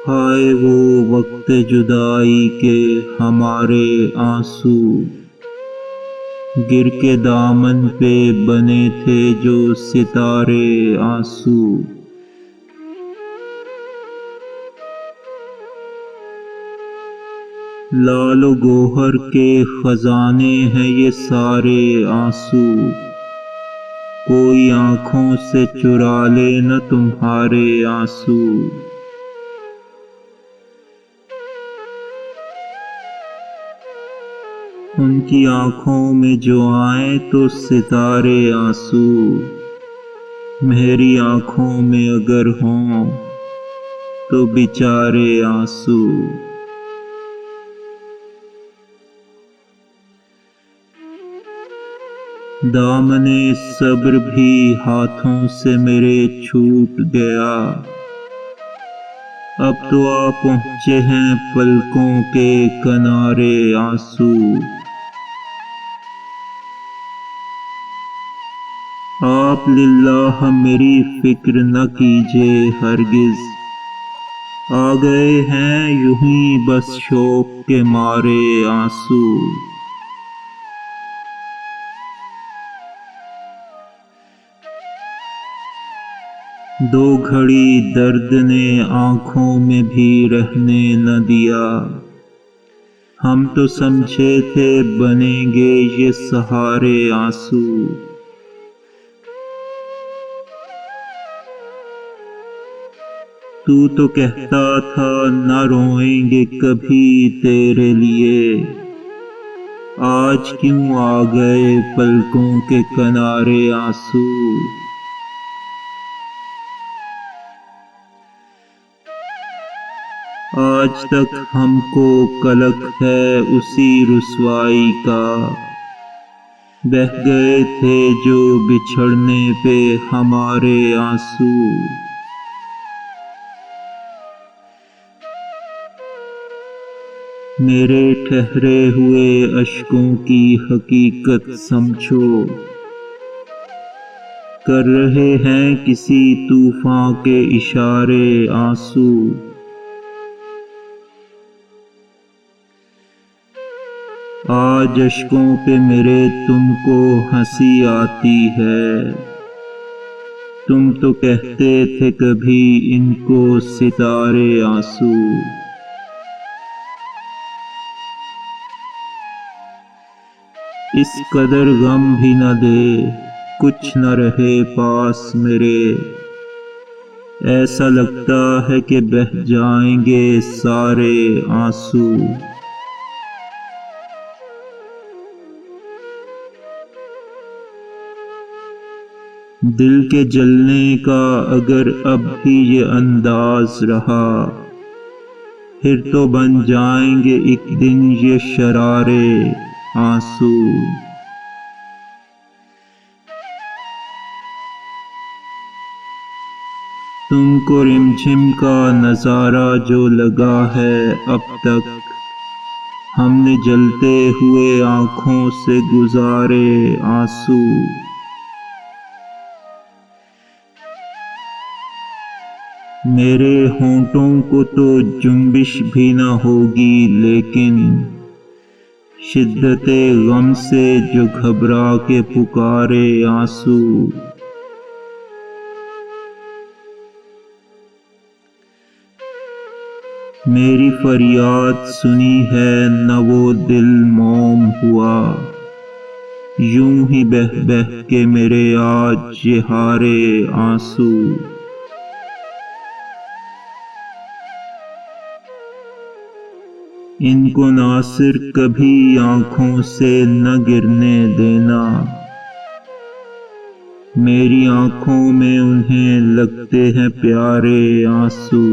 ہائے وہ وقت جدائی کے ہمارے آنسو، گر کے دامن پہ بنے تھے جو ستارے آنسو۔ لال و گوہر کے خزانے ہیں یہ سارے آنسو، کوئی آنکھوں سے چرا لے نہ تمہارے آنسو۔ ان کی آنکھوں میں جو آئیں تو ستارے آنسو، میری آنکھوں میں اگر ہوں تو بیچارے آنسو۔ دامن صبر بھی ہاتھوں سے میرے چھوٹ گیا، اب تو آ پہنچے ہیں پلکوں کے کنارے آنسو۔ آپ للہ میری فکر نہ کیجیے ہرگز، آ گئے ہیں یوں ہی بس شوق کے مارے آنسو۔ دو گھڑی درد نے آنکھوں میں بھی رہنے نہ دیا، ہم تو سمجھے تھے بنیں گے یہ سہارے آنسو۔ تو کہتا تھا نہ روئیں گے کبھی تیرے لیے، آج کیوں آ گئے پلکوں کے کنارے آنسو۔ آج تک ہم کو کلک ہے اسی رسوائی کا، بہہ گئے تھے جو بچھڑنے پہ ہمارے آنسو۔ میرے ٹھہرے ہوئے اشکوں کی حقیقت سمجھو، کر رہے ہیں کسی طوفاں کے اشارے آنسو۔ آج اشکوں پہ میرے تم کو ہنسی آتی ہے، تم تو کہتے تھے کبھی ان کو ستارے آنسو۔ اس قدر غم بھی نہ دے، کچھ نہ رہے پاس میرے، ایسا لگتا ہے کہ بہہ جائیں گے سارے آنسو۔ دل کے جلنے کا اگر اب بھی یہ انداز رہا، پھر تو بن جائیں گے ایک دن یہ شرارے آنسو۔ تم کو رمجھم کا نظارہ جو لگا ہے اب تک، ہم نے جلتے ہوئے آنکھوں سے گزارے آنسو۔ میرے ہونٹوں کو تو جنبش بھی نہ ہوگی، لیکن شدت غم سے جو گھبرا کے پکارے آنسو۔ میری فریاد سنی ہے نہ وہ دل موم ہوا، یوں ہی بہہ بہہ کے میرے آج یہ ہارے آنسو۔ ان کو ناصر کبھی آنکھوں سے نہ گرنے دینا، میری آنکھوں میں انہیں لگتے ہیں پیارے آنسو۔